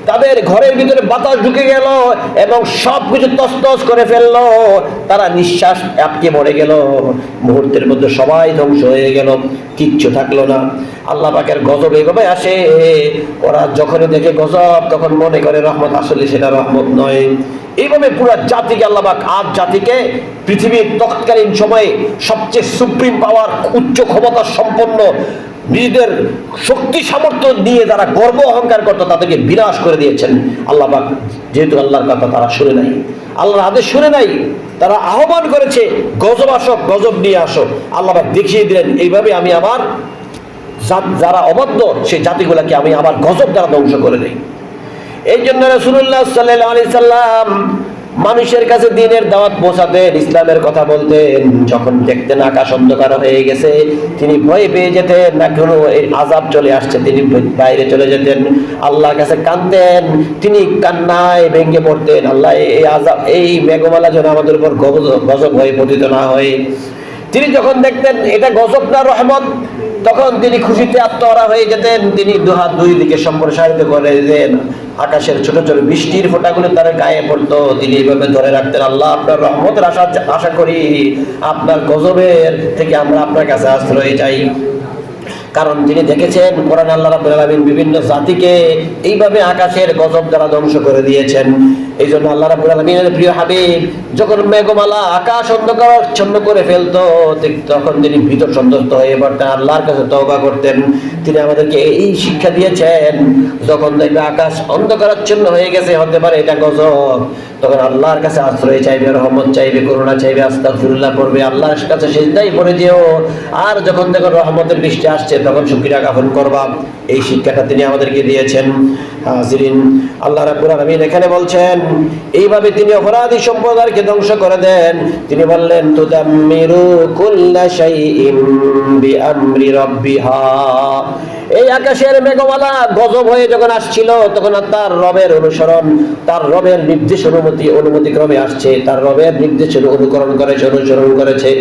তাদের ঘরের ভিতরে বাতাস ঢুকে গেল এবং সবকিছু তছনছ করে ফেললো। তারা নিঃশ্বাস আটকে মরে গেল, মুহূর্তের মধ্যে সবাই ধ্বংস হয়ে গেল, কিচ্ছু থাকলো না। আল্লাহ পাকের গজব এইভাবে আসে, ওরা যখনই দেখে গজব তখন মনে করে রহমত, আসলে সেটা রহমত নয়। এইভাবে পুরো জাতিকে আল্লাহ পাক, আজ জাতিকে পৃথিবীর তৎকালীন সময়ে সবচেয়ে সুপ্রিম পাওয়ার, উচ্চ ক্ষমতা সম্পন্ন, নিজেদের শক্তি সামর্থ্য নিয়ে যারা গর্ব অহংকার করতো, তাদেরকে বিনাশ করে দিয়েছেন আল্লাহ পাক। যেহেতু আল্লাহর কথা তারা শুনে নাই, আল্লাহর আদেশ শুনে নাই, তারা আহ্বান করেছে গজব আসো, গজব নিয়ে আসো। আল্লাহ পাক দেখিয়ে দিলেন এইভাবে আমি আমার যারা অবাধ্য সেই জাতিগুলোকে আমি আমার গজব দ্বারা ধ্বংস করে দেই। এই জন্য রাসূলুল্লাহ সাল্লাল্লাহু আলাইহি সাল্লাম মানুষের কাছে দ্বীনের দাওয়াত পৌঁছাতেন, ইসলামের কথা বলতেন। যখন দেখতেন আকাশ অন্ধকার হয়ে গেছে, তিনি ভয় পেয়ে যেতেন না কোনো আযাব চলে আসছে, তিনি বাইরে চলে যেতেন, আল্লাহর কাছে কাঁদতেন। তিনি কান্নায় ভেঙে পড়তেন, আল্লাহ এই আযাব, এই মেঘমালা যেন আমাদের উপর গজব হয়ে পতিত না হয়। তিনি যখন দেখতেন এটা গজব না রহমত, তখন তিনি খুশিতে আত্মহারা হয়ে যেতেন। তিনি দুহাত দুই দিকে সম্প্রসারিত করে দিতেন, আকাশের ছোট ছোট বৃষ্টির ফোঁটাগুলো তার গায়ে পড়তো, তিনি এইভাবে ধরে রাখতেন, আল্লাহ আপনার রহমতের আশা করি, আপনার গজবের থেকে আমরা আপনার কাছে আশ্রয় চাই। কারণ তিনি দেখেছেন কোরআন আল্লাহ রাব্বুল আলামিন বিভিন্ন জাতিকে এইভাবে আকাশের গজব দ্বারা ধ্বংস করে দিয়েছেন। এই জন্য আল্লাহ রাব্বুল আলামিনের প্রিয় হাবিব যখন মেঘমালা আকাশ অন্ধকারাচ্ছন্ন করে ফেলতো, তখন তিনি ভীত সন্ত্রস্ত হয়ে পড়তেন, আল্লাহর কাছে তওবা করতেন। তিনি আমাদেরকে এই শিক্ষা দিয়েছেন, যখন দেখবে আকাশ অন্ধকারাচ্ছন্ন হয়ে গেছে, হতে পারে এটা গজব, তখন আল্লাহর কাছে আশ্রয় চাইবে, রহমত চাইবে, করুণা চাইবে, আস্তাগফিরুল্লাহ পড়বে, আল্লাহর কাছে সিজদায় পড়ে যেও। আর যখন দেখো রহমতের বৃষ্টি আসছে, তখন শুকরিয়া জ্ঞাপন করবা। এই শিক্ষাটা তিনি আমাদেরকে দিয়েছেন। হাজিরিন, আল্লাহ রাব্বুল আলামিন এখানে বলছেন এইভাবে তিনি অপরাধী সম্প্রদায়কে ধ্বংস করে দেন। তিনি বললেন তুদাম্মিরু কুল্লা শাইইন বিআমরি রাব্বিহা। এই আকাশের মেঘমালা গজব হয়ে যখন আসছিল, তখন তার রবের অনুসরণ, তার রবের নির্দেশ অনুমতি ক্রমে আসছে, তার রবের নির্দেশের অনুকরণ করেছে, অনুসরণ করেছে।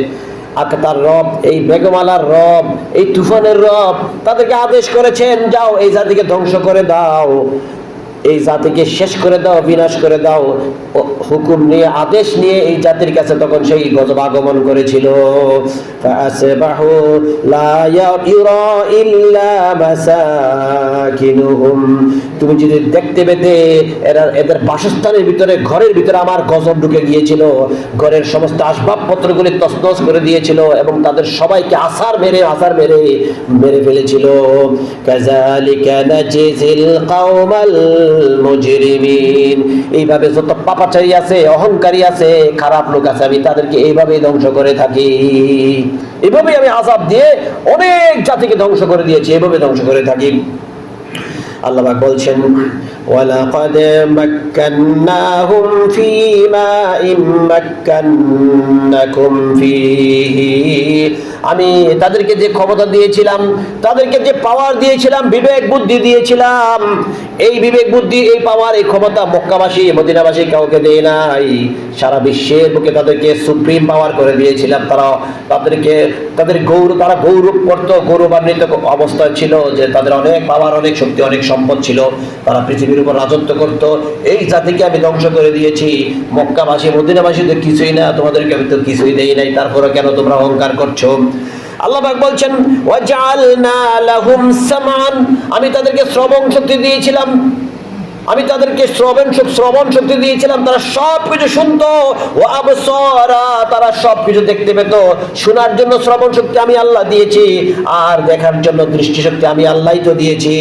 তার রব, এই মেঘমালার রব, এই তুফানের রব তাদেরকে আদেশ করেছেন, যাও এই জাতিকে ধ্বংস করে দাও, এই জাতিকে শেষ করে দাও, বিনাশ করে দাও। হুকুম নিয়ে, আদেশ নিয়ে এই জাতির কাছে তখন সেই গজব আগমন করেছিল। ফাআসবাহু লা ইউরা ইল্লা মাসাকিনুহুম। তুমি যদি দেখতে পেতে এদের বাসস্থানের ভিতরে, ঘরের ভিতরে আমার গজব ঢুকে গিয়েছিল, ঘরের সমস্ত আসবাবপত্রগুলি তছনছ করে দিয়েছিল এবং তাদের সবাইকে আছাড় মেরে ফেলেছিল। কাযালিকা নাজিল কওমাল মুজরিমিন। এইভাবে যত পাপাচারী আছে, অহংকারী আছে, খারাপ লোক আছে, আমি তাদেরকে এইভাবেই ধ্বংস করে থাকি। এইভাবেই আমি আযাব দিয়ে অনেক জাতিকে ধ্বংস করে দিয়েছি, এইভাবে ধ্বংস করে থাকি। আল্লাহ পাক বলছেন ওয়ালাকাদ মাক্কান্নাহুম ফীমা মাক্কান্নাকুম ফীহি। আমি তাদেরকে যে ক্ষমতা দিয়েছিলাম, তাদেরকে যে পাওয়ার দিয়েছিলাম, বিবেক বুদ্ধি দিয়েছিলাম, এই বিবেক বুদ্ধি, এই পাওয়ার, এই ক্ষমতা মক্কাবাসী, মদিনাবাসী কাউকে দেয় নাই। সারা বিশ্বের বুকে তাদেরকে সুপ্রিম পাওয়ার করে দিয়েছিলাম। তারা গৌরব করতো, গৌরবান্বিত অবস্থায় ছিল যে তাদের অনেক পাওয়ার, অনেক শক্তি, অনেক সম্পদ ছিল, তারা পৃথিবীর উপর রাজত্ব করত। এই জাতিকে আমি ধ্বংস করে দিয়েছি। মক্কাবাসী, মদিনাবাসী তো কিছুই না, তোমাদেরকে আমি তো কিছুই দেই নাই, তারপরে কেন তোমরা অহংকার করছো? আল্লাহ পাক বলছেন ওয়াজআলনা লাহুম সামান। আমি তাদেরকে শ্রবণ শক্তি দিয়েছিলাম, আমি তাদেরকে শ্রবণ শক্তি দিয়েছিলাম, তারা সবকিছু শুনতো। ও আবসারা, তারা সবকিছু দেখতে পেত। শোনার জন্য শ্রবণ শক্তি আমি আল্লাহ দিয়েছি, আর দেখার জন্য দৃষ্টি শক্তি আমি আল্লাহই তো দিয়েছি।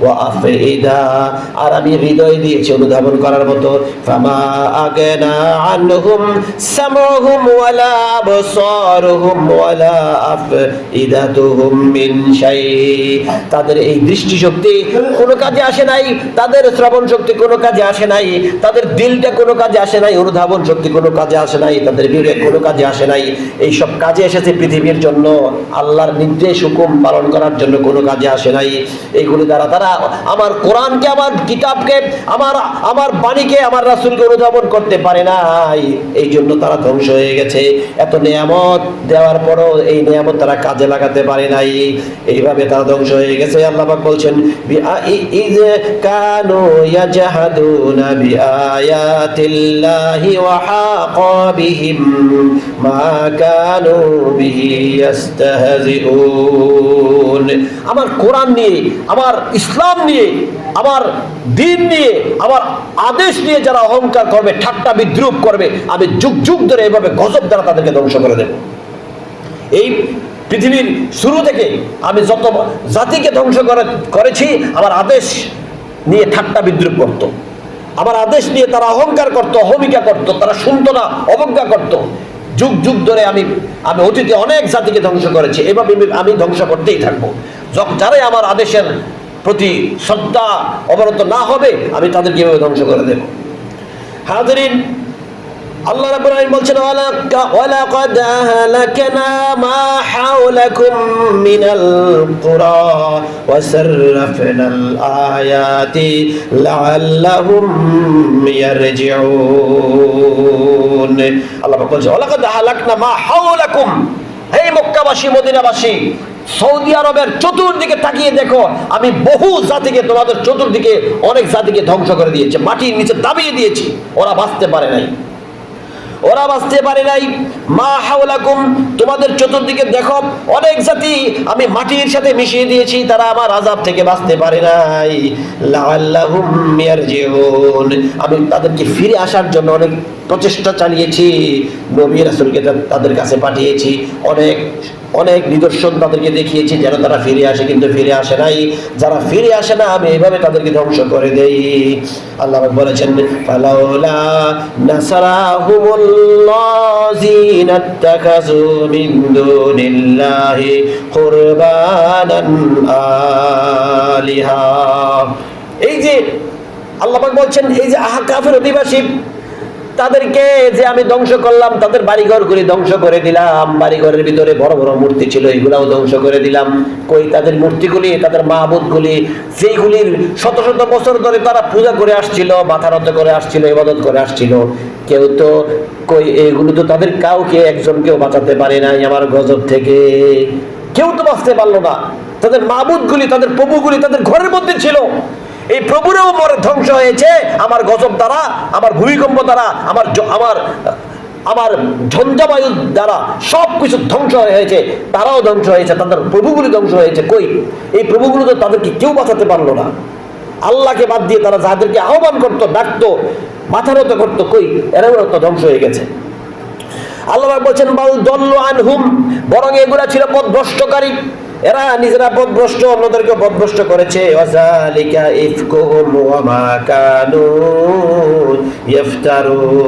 ও আফইদা, আর আমি হৃদয় দিয়েছি অনুধাবন করার মতো। ফামা আগনা আনহুম সামউহুম ওয়ালা আবসারুহুম ওয়ালা আফইদাতুহুম মিন শাই। তাদের এই দৃষ্টি শক্তি কোনো কাজে আসে নাই, তাদের শ্রবণ শক্তি কোনো কাজে আসে নাই, তাদের দিলটা কোনো কাজে আসে নাই, অনুধাবন শক্তি কোনো কাজে আসে নাই, তাদের বিবেক কোনো কাজে আসে নাই। এই সব কাজে এসেছে পৃথিবীর জন্য, আল্লাহর নির্দেশ হুকুম পালন করার জন্য কোনো কাজে আসে নাই। এইগুলি দ্বারা তারা আমার কোরআনকে, আমার কিতাবকে, আমার বাণীকে, আমার রাসূলকে অনুধাবন করতে পারে নাই। এই জন্য তারা ধ্বংস হয়ে গেছে। এত নিয়ামত দেওয়ার পরও এই নিয়ামত তারা কাজে লাগাতে পারে নাই, এইভাবে তারা ধ্বংস হয়ে গেছে। আল্লাহ পাক বলছেন কানু ইয়াজহাদুনা বিআয়াতিল্লাহি ওয়া হাকা বিহিম মা কানু বিহি ইস্তাহজিউন। আমার কোরআন নিয়ে, আমার ইসলাম নিয়ে, আমার দ্বীন নিয়ে, আমার আদেশ নিয়ে যারা অহংকার করবে, ঠাট্টা বিদ্রূপ করবে, আমি যুগ যুগ ধরে এভাবে গজব দ্বারা তাদেরকে ধ্বংস করে দেব। এই পৃথিবীর শুরু থেকে আমি যত জাতিকে ধ্বংস করেছি, আমার আদেশ নিয়ে ঠাট্টা বিদ্রূপ করত, আমার আদেশ নিয়ে তারা অহংকার করত, অহমিকা করত, তারা শুনতো না, অবজ্ঞা করত। যুগ যুগ ধরে আমি অতীতে অনেক জাতিকে ধ্বংস করেছি, এভাবে আমি ধ্বংস করতেই থাকবো। যারাই আমার আদেশের প্রতি শ্রদ্ধা অবনত না হবে, আমি তাদেরকে এভাবে ধ্বংস করে দেব। হাজিরিন, আল্লাহ রাব্বুল আলামিন বলছেন ওয়ালাকাদ আহলাকনা মা হাওলাকুম মিনাল কুরা ওয়া সাররাফনাল আয়াতি লাআল্লাহুম ইয়ারজিউন। আল্লাহ বলছেন ওয়ালাকাদ আহলাকনা মা হাওলাকুম, হে মক্কাবাসী মদিনাবাসী, সৌদি আরবের চতুর্দিকে তাকিয়ে দেখো, আমি বহু জাতিকে, তোমাদের চতুর্দিকে অনেক জাতিকে ধ্বংস করে দিয়েছি, মাটির নিচে দাবিয়ে দিয়েছি, ওরা বাঁচতে পারে নাই, ওরা বাঁচতে পারে নাই। মা হাওলাকুম, তোমাদের চতুর্দিকে দেখো অনেক জাতি আমি মাটির সাথে মিশিয়ে দিয়েছি, তারা আমার আযাব থেকে বাঁচতে পারে নাই। লাআল্লাহুম ইয়ারজিউন, আমি তাদেরকে ফিরে আসার জন্য অনেক প্রচেষ্টা চালিয়েছি, নবী রাসূলকে তাদের কাছে পাঠিয়েছি, অনেক অনেক নিদর্শন তাদেরকে দেখিয়েছি যেন তারা ফিরে আসে, কিন্তু ফিরে আসে নাই। যারা ফিরে আসে না আমি এইভাবে তাদেরকে ধ্বংস করে দেই। আল্লাহ বলেছেন ফালাউলা নাসারাহুমুল্লাযিনা ইত্তাখাযু মিন দুনিল্লাহি কুরবানান আলিহা। এই যে আল্লাহ পাক বলছেন, এই যে আহকাফের অধিবাসী তাদেরকে যে আমি ধ্বংস করলাম, তাদের বাড়িঘরগুলি ধ্বংস করে দিলাম, বাড়িঘরের ভিতরে বড় বড় মূর্তি ছিল এগুলাও ধ্বংস করে দিলাম। কই তাদের মূর্তিগুলি, তাদের মাবুদগুলি, যেইগুলির শত শত বছর ধরে তারা পূজা করে আসছিল, মাথা নত করে আসছিল, ইবাদত করে আসছিল, কেউ তো কই এগুলো তো তাদের কাউকে একজনকেও বাঁচাতে পারে নাই আমার গজব থেকে, কেউ তো বাঁচতে পারলো না। তাদের মাবুদগুলি, তাদের প্রভুগুলি তাদের ঘরের মধ্যে ছিল, এই প্রভুরাও ধ্বংস হয়েছে আমার গজব দ্বারা, আমার ভূমিকম্প দ্বারা, আমার ঝঞ্ঝাবায়ু দ্বারা সবকিছু ধ্বংস হয়েছে, তারাও ধ্বংস হয়েছে, তাদের প্রভুগুলি ধ্বংস হয়েছে। কই এই প্রভুগুলো তো তাদেরকে কেউ বাঁচাতে পারলো না। আল্লাহকে বাদ দিয়ে তারা যাদেরকে আহ্বান করতো, ডাকতো, মাথা নত করতো, কই এরাও তো ধ্বংস হয়ে গেছে। আল্লাহ বলছেন বাল দল্লু আনহুম, বরং এগুলা ছিল পথভ্রষ্টকারী, এরা নিজেরা পথভ্রষ্ট, অন্যদেরকে পথভ্রষ্ট করেছে। ওয়াযালিকা ইফকুহুম ওয়া মা কানু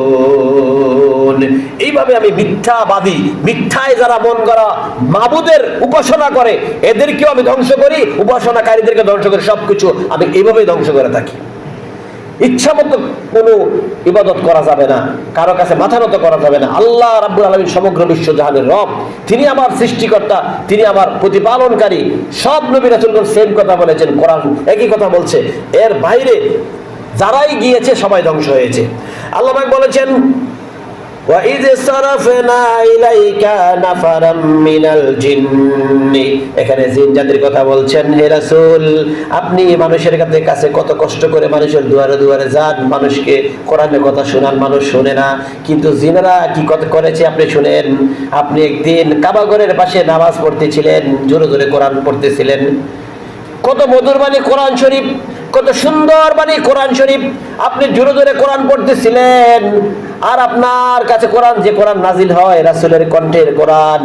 ইফতারুন, এইভাবে আমি মিথ্যাবাদী, মিথ্যায় যারা মন গড়া মাবুদের উপাসনা করে এদেরকেও আমি ধ্বংস করি, উপাসনাকারীদেরকে ধ্বংস করি, সবকিছু আমি এইভাবেই ধ্বংস করে থাকি। ইচ্ছা মতো কোনো ইবাদত করা যাবে না, কারো কাছে মাথা নত করা যাবে না। আল্লাহ রাব্বুল আলামিন সমগ্র বিশ্ব জাহানের রব, তিনি আমার সৃষ্টিকর্তা, তিনি আমার প্রতিপালনকারী। সব নবী রাসূলগণ সেম কথা বলেছেন, কোরআন একই কথা বলছে, এর বাইরে যারাই গিয়েছে সবাই ধ্বংস হয়েছে। আল্লাহ পাক বলেছেন وَإِذْ صَرَفْنَا إِلَيْكَ نَفَرًا مِنَ الْجِنِّ, এখানে জিন জাতির কথা বলছেন। হে রাসূল, আপনি মানুষের কাছে কত কষ্ট করে মানুষের দুয়ারে দুয়ারে যান, মানুষকে কোরআনের কথা শোনান, মানুষ শোনে না, কিন্তু জিনেরা কি করেছে আপনি শুনেন। আপনি একদিন কাবা ঘরের পাশে নামাজ পড়তেছিলেন, জোরে জোরে কোরআন পড়তেছিলেন, কত মধুর বাণী কোরআন শরীফ, কত সুন্দর বাণী কোরআন শরীফ, আপনি জোরে জোরে কোরআন পড়তেছিলেন। আর আপনার কাছে কোরআন, যে কোরআন নাজিল হয় রাসূলের কণ্ঠের কোরআন,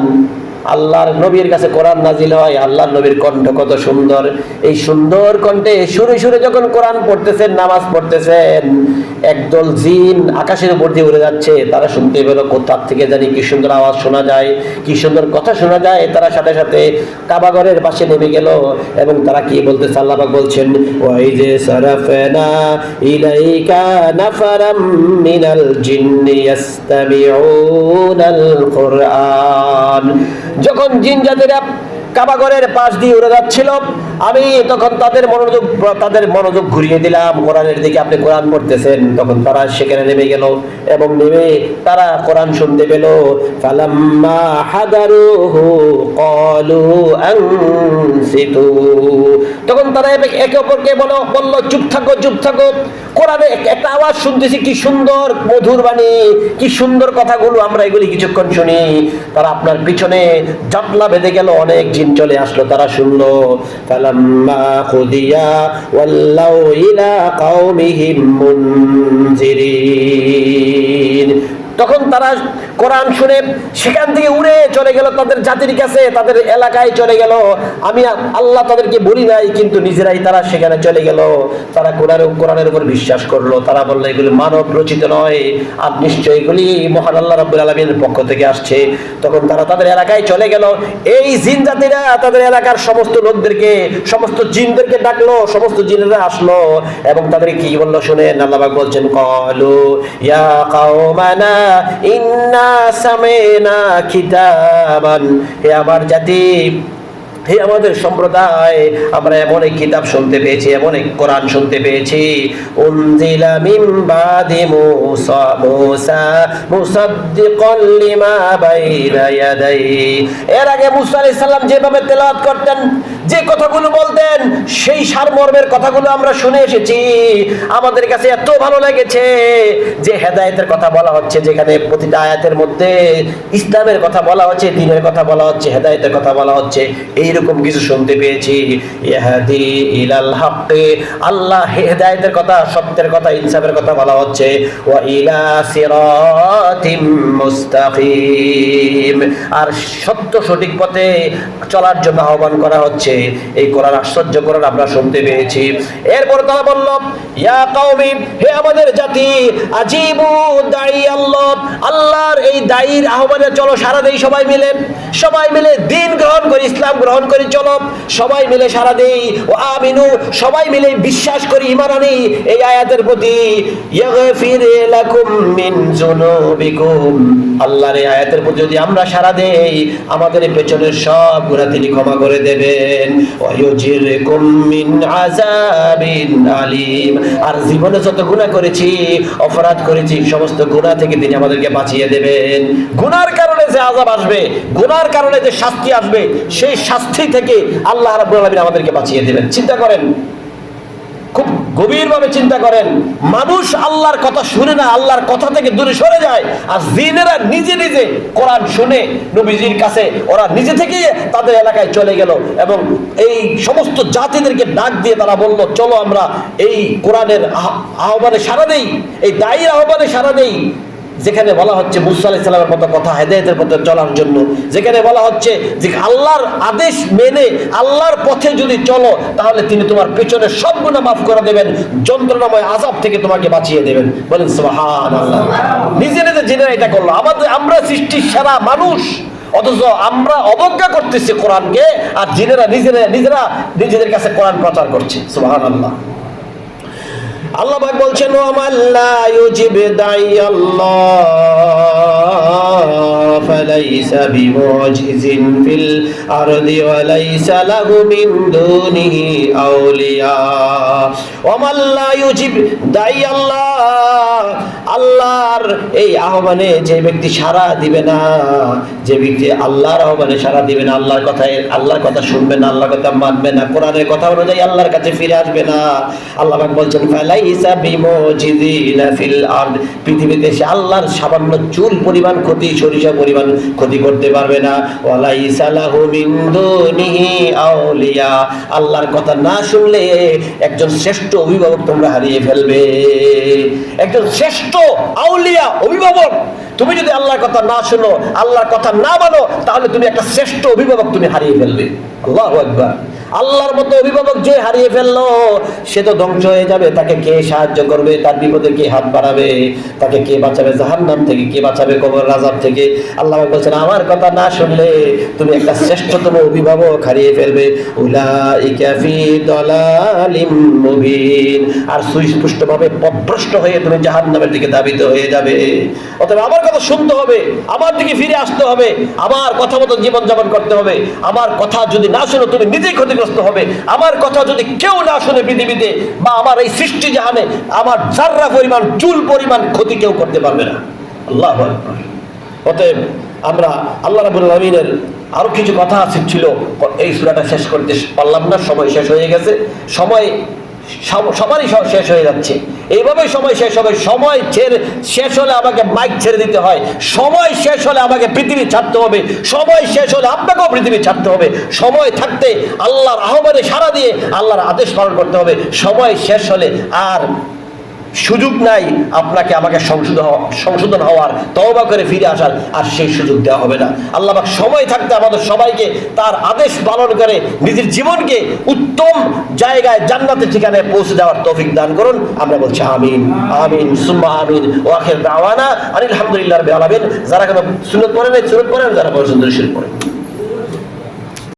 আল্লাহর নবীর কাছে কোরআন নাজিল হয়, আল্লাহর নবীর কণ্ঠ কত সুন্দর, এই সুন্দর কণ্ঠে সুরে সুরে যখন কোরআন পড়তেছেন, নামাজ পড়তেছেন, একদল জিন আকাশের উপর দিয়ে উড়ে যাচ্ছে, তারা শুনতে পেল কোথা থেকে জানি কি সুন্দর আওয়াজ শোনা যায়, কি সুন্দর কথা শোনা যায়, তারা সাথে সাথে কাবা ঘরের পাশে নেমে গেল এবং তারা কি বলতেছে, আল্লাহ পাক বলছেন ওয়াইজ সারাফনা ইলাইকা নাফারাম মিনাল জিন্নি ইয়াস্তামিউনাল কুরআন, যখন জিন জাতিরা কাবা ঘরের পাশ দিয়ে উড়ে যাচ্ছিল, আমি তখন তাদের মনোযোগ ঘুরিয়ে দিলাম কোরআনের দিকে। আপনি কোরআন পড়তেছেন, তখন তারা সেখানে নেমে গেল এবং নেমে তারা কোরআন শুনতে পেল। ফালাম্মা হাদারুহু ক্বালু আনসিতু, তখন তারা একে অপরকে বলল চুপ থাকো, চুপ থাকো, কোরআনে একটা আওয়াজ শুনতেছি, কি সুন্দর মধুর বাণী, কি সুন্দর কথাগুলো, আমরা এগুলি কিছুক্ষণ শুনি। তারা আপনার পিছনে জটলা বেঁধে গেল, অনেক জিন চলে আসলো, তারা শুনলো। ফালাম্মা কুদিয়া ওয়াল্লাউ ইলা কওমিহিম মুনজিরিন, তখন তারা কোরআন শুনে সেখান থেকে উড়ে চলে গেল তাদের জাতির কাছে, তাদের এলাকায় চলে গেল। আমি আল্লাহ তাদেরকে বলি নাই, কিন্তু নিজেরাই তারা সেখানে চলে গেল। তারা কোরআনের উপর বিশ্বাস করলো, তারা বললো এগুলি মানব রচিত নয়, আর নিশ্চয়ই এগুলি মহান আল্লাহ রাব্বুল আলামিনের পক্ষ থেকে আসছে। তখন তারা তাদের এলাকায় চলে গেল। এই জিন জাতিরা তাদের এলাকার সমস্ত লোকদেরকে, সমস্ত জিনদেরকে ডাকলো, সমস্ত জিনেরা আসলো এবং তাদের কি বললো শুনেন। আল্লাহ পাক বলছেন ক্বালু ইয়া কওমানা ইন্না সামি'না কিতাবান, হে আমার জাতি, হে আমাদের সম্প্রদায়, আমরা এমন এক কিতাব শুনতে পেয়েছি, এমন এক কোরআন শুনতে পেয়েছি, উনজিলা মিন বাদি মুসা মুসাদ্দিকান লিমা বাইনা ইয়াদাইহি। এর আগে মুসা আলাইহিস সালাম যেভাবে তেলাওয়াত করতেন, যে কথাগুলো বলতেন, সেই সারমর্মের কথাগুলো আমরা শুনে এসেছি। আমাদের কাছে এত ভালো লেগেছে যে হেদায়েতের কথা বলা হচ্ছে, যেখানে প্রতিটা আয়াতের মধ্যে ইসলামের কথা বলা হচ্ছে, দ্বীনের কথা বলা হচ্ছে, হেদায়েতের কথা বলা হচ্ছে, এইরকম কিছু শুনতে পেয়েছি। ইয়াহদি ইলাল হাক্কি, আল্লাহ হেদায়েতের কথা, সত্যের কথা, ইনসাফের কথা বলা হচ্ছে। ওয়া ইলা সিরাতিম মুস্তাকিম, আর সত্য সঠিক পথে চলার জন্য আহ্বান করা হচ্ছে। এই কোরআন, আশ্চর্য কোরআন আমরা শুনতে পেয়েছি। এরপর তারা বলল, ইয়া কওমি, হে আমাদের জাতি, আজিবু দাঈ আল্লাহ, আল্লাহর এই দায়ীর আহ্বানে চলো, সারা দেই সবাই মিলে, সবাই মিলে দ্বীন গ্রহণ করি, ইসলাম গ্রহণ করি, চলো সবাই মিলে সারা দেই। ও আমিনু, সবাই মিলে বিশ্বাস করি, ঈমান আনি এই আয়াতের প্রতি। ইয়াগফির লাকুম মিন যুনুবিকুম, আল্লাহর এই আয়াতের প্রতি যদি আমরা সারা দেই, আমাদের পেছনের সব গুনাহ তিনি ক্ষমা করে দেবেন। ওয়া ইউজিরকুম মিন আযাবিন আলিম, আর জীবনে যত গুনাহ করেছি, অপরাধ করেছি, সমস্ত গুনাহ থেকে তিনি আমাদেরকে বাঁচিয়ে দেবেন। গুনার কারণে যে আযাব আসবে, গুনার কারণে যে শাস্তি আসবে, সেই শাস্তি থেকে আল্লাহ রাব্বুল আলামিন আমাদেরকে বাঁচিয়ে দেবেন। চিন্তা করেন, খুব গভীরভাবে চিন্তা করেন। মানুষ আল্লাহর কথা শুনে না, আল্লাহর কথা থেকে দূরে সরে যায়, আর জিনেরা নিজে নিজে কোরআন শুনে নবীজির কাছে ওরা নিজে থেকেই তাদের এলাকায় চলে গেল, এবং এই সমস্ত জাতিদেরকে ডাক দিয়ে তারা বলল, চলো আমরা এই কোরআনের আহ্বানে সাড়া দেই, এই দায়ীর আহ্বানে সাড়া দেই। যেখানে বলা হচ্ছে মুসা আলাইহিস সালামের মতো কথা, হেদায়েতের পথে চলার জন্য, যেখানে বলা হচ্ছে যে আল্লাহর আদেশ মেনে আল্লাহর পথে যদি চলো, তাহলে তিনি তোমার পেছনে সব গুনাহ মাফ করে দেবেন, যন্ত্রণাময় আযাব থেকে তোমাকে বাঁচিয়ে দেবেন। বলেন সুবহানাল্লাহ। নিজে নিজে জেনে এটা করলো। আমরা সৃষ্টির সেরা মানুষ, অথচ আমরা অবজ্ঞা করতেছি কোরআনকে, আর জিনেরা নিজেরা নিজেদের কাছে কোরআন প্রচার করছে। সুবহানাল্লাহ। আল্লাহ পাক বলছেন, ওয়া মাল্লা ইউজিব দাঈ আল্লাহ ফালাইসা বিমুজিজিন ফিল আরদি ওয়া লাইসা লাহু মিন দুনিহি আউলিয়া। ওয়া মাল্লা ইউজিব দাঈ আল্লাহ, আল্লাহর এই আহ্বানে যে ব্যক্তি সাড়া দিবে না, যে ব্যক্তি আল্লাহর আহ্বানে সাড়া দিবে না, আল্লাহর কথা শুনবে না, আল্লাহর কথা মানবে না, কোরআনের কথা অনুযায়ী আল্লাহর কাছে ফিরে আসবে না, আল্লাহ পাক বলছেন ফালাইসা বিমুজিজিনা ফিল আরদ, পৃথিবীতে সে আল্লাহর সামান্য চুল পরিমাণ ক্ষতি, সরিষা পরিমাণ ক্ষতি করতে পারবে না। ওয়ালাইসা লাহু মিন দুনিহি আউলিয়া, আল্লাহর কথা না শুনলে একজন শ্রেষ্ঠ অভিভাবক তোমরা হারিয়ে ফেলবে। একজন শ্রেষ্ঠ আউলিয়া, অভিভাবক, তুমি যদি আল্লাহর কথা না শুনো, আল্লাহর কথা না মানো, তাহলে তুমি একটা শ্রেষ্ঠ অভিভাবক তুমি হারিয়ে ফেলবে। আল্লাহু আকবার। আল্লাহর মতো অভিভাবক যে হারিয়ে ফেললো, সে তো ধ্বংস হয়ে যাবে। তাকে কে সাহায্য করবে? তার বিপদে কে হাত বাড়াবে? তাকে কে বাঁচাবে জাহান্নাম থেকে? কে বাঁচাবে কবর আযাব থেকে? আল্লাহ বলছেন, আমার কথা না শুনলে তুমি একটা শ্রেষ্ঠতম অভিভাবক হারিয়ে ফেলবে। উলাইকা ফি দালালিম মুবিন, আর সুস্পষ্টভাবে পথভ্রষ্ট হয়ে তুমি জাহান্নামের দিকে ধাবিত হয়ে যাবে। অতএব আমার কথা শুনতে হবে, আমার দিকে ফিরে আসতে হবে, আমার কথা মতো জীবনযাপন করতে হবে। আমার কথা যদি না শুনো, তুমি নিজেই ক্ষতিগ্রস্ত হবে। আমার কথা যদি কেউ না শুনে পৃথিবীতে বা আমার এই সৃষ্টি জাহানে, আমার জাররা পরিমাণ, চুল পরিমাণ ক্ষতি কেউ করতে পারবে না। আল্লাহু আকবার। অতএব আমরা আল্লাহ রাব্বুল আলামিনের আরো কিছু কথা ছিল, এই সূরাটা শেষ করতে পারলাম না, সময় শেষ হয়ে গেছে। সময় সবারই শেষ হয়ে যাচ্ছে, এইভাবেই সময় শেষ হবে। সময় শেষ হলে আমাকে মাইক ছেড়ে দিতে হয়, সময় শেষ হলে আমাকে পৃথিবী ছাড়তে হবে, সময় শেষ হলে আপনাকেও পৃথিবী ছাড়তে হবে। সময় থাকতে আল্লাহর আহ্বানে সাড়া দিয়ে আল্লাহর আদেশ পালন করতে হবে। সময় শেষ হলে আর সুযোগ নাই আপনাকে আমাকে সংশোধন হওয়ার, তওবা করে ফিরে আসার, আর সেই সুযোগ দেওয়া হবে না। আল্লাহ পাক সময় থাকতে আমাদের সবাইকে তার আদেশ পালন করে নিজের জীবনকে উত্তম জায়গায়, জান্নাতের ঠিকানায় পৌঁছে দেওয়ার তৌফিক দান করুন। আমরা বলছি আমিন, আমিন, সুম্মা আমিন। ওয়া আখির দাওয়ানা আলহামদুলিল্লাহি রাব্বিল আলামিন। যারা কোনো সুন্নাত পড়েন, সুন্নাত পড়েন, যারা পড়েন সুন্নাত পড়েন।